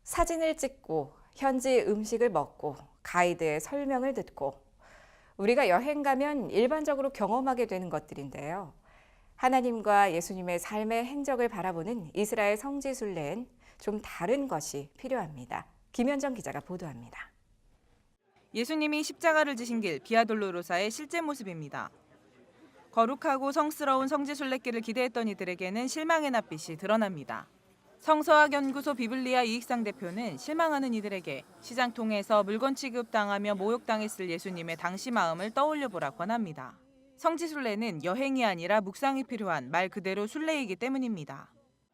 사진을 찍고 현지 음식을 먹고 가이드의 설명을 듣고 우리가 여행 가면 일반적으로 경험하게 되는 것들인데요. 하나님과 예수님의 삶의 행적을 바라보는 이스라엘 성지순례엔 좀 다른 것이 필요합니다. 김현정 기자가 보도합니다. 예수님이 십자가를 지신 길 비아돌로로사의 실제 모습입니다. 거룩하고 성스러운 성지순례길을 기대했던 이들에게는 실망의 낯빛이 드러납니다. 성서학연구소 비블리아 이익상 대표는 실망하는 이들에게 시장통에서 물건 취급당하며 모욕당했을 예수님의 당시 마음을 떠올려보라고 권합니다. 성지순례는 여행이 아니라 묵상이 필요한 말 그대로 순례이기 때문입니다.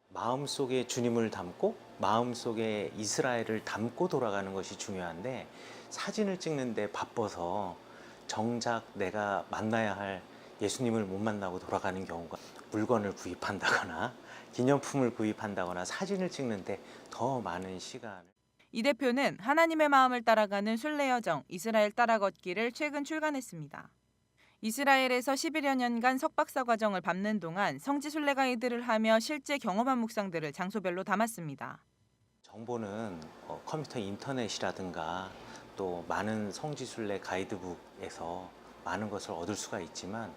마음속에 주님을 담고 마음속에 이스라엘을 담고 돌아가는 것이 중요한데 사진을 찍는데 바빠서 정작 내가 만나야 할 예수님을 못 만나고 돌아가는 경우가 물건을 구입한다거나 기념품을 구입한다거나 사진을 찍는데 더 많은 시간을. 이 대표는 하나님의 마음을 따라가는 순례 여정 이스라엘 따라 걷기를 최근 출간했습니다. 이스라엘에서 11여 년간 석박사 과정을 밟는 동안 성지순례 가이드를 하며 실제 경험한 묵상들을 장소별로 담았습니다. 정보는 컴퓨터 인터넷이라든가 또 많은 성지순례 가이드북에서 많은 것을 얻을 수가 있지만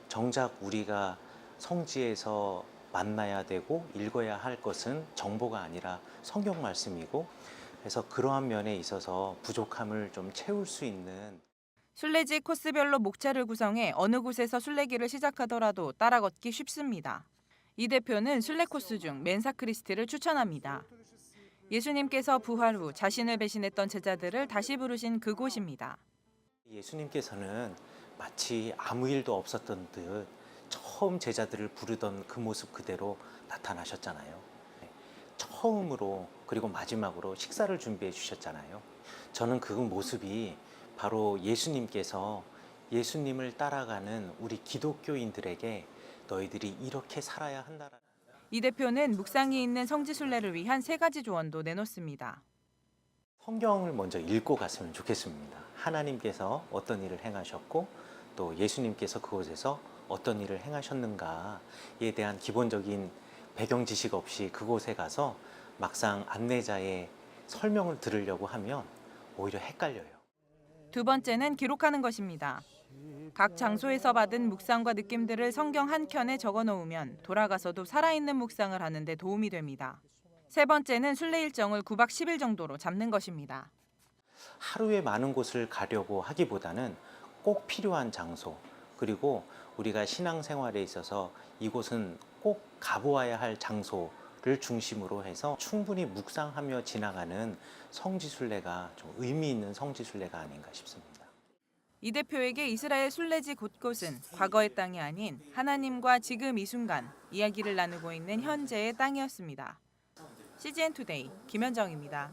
정작 우리가 성지에서 만나야 되고 읽어야 할 것은 정보가 아니라 성경 말씀이고 그래서 그러한 면에 있어서 부족함을 좀 채울 수 있는 순례지 코스별로 목차를 구성해 어느 곳에서 순례길을 시작하더라도 따라 걷기 쉽습니다. 이 대표는 순례 코스 중 멘사 크리스티를 추천합니다. 예수님께서 부활 후 자신을 배신했던 제자들을 다시 부르신 그곳입니다. 예수님께서는 마치 아무 일도 없었던 듯 처음 제자들을 부르던 그 모습 그대로 나타나셨잖아요. 처음으로 그리고 마지막으로 식사를 준비해 주셨잖아요. 저는 그 모습이 바로 예수님께서 예수님을 따라가는 우리 기독교인들에게 너희들이 이렇게 살아야 한다라는. 이 대표는 묵상이 있는 성지순례를 위한 3가지 조언도 내놓습니다. 성경을 먼저 읽고 갔으면 좋겠습니다. 하나님께서 어떤 일을 행하셨고 또 예수님께서 그곳에서 어떤 일을 행하셨는가에 대한 기본적인 배경 지식 없이 그곳에 가서 막상 안내자의 설명을 들으려고 하면 오히려 헷갈려요. 2번째는 기록하는 것입니다. 각 장소에서 받은 묵상과 느낌들을 성경 한 켠에 적어 놓으면 돌아가서도 살아있는 묵상을 하는 데 도움이 됩니다. 3번째는 순례 일정을 9박 10일 정도로 잡는 것입니다. 하루에 많은 곳을 가려고 하기보다는 꼭 필요한 장소 그리고 우리가 신앙생활에 있어서 이곳은 꼭 가보아야 할 장소를 중심으로 해서 충분히 묵상하며 지나가는 성지순례가 좀 의미 있는 성지순례가 아닌가 싶습니다. 이 대표에게 이스라엘 순례지 곳곳은 과거의 땅이 아닌 하나님과 지금 이 순간 이야기를 나누고 있는 현재의 땅이었습니다. CGN 투데이 김현정입니다.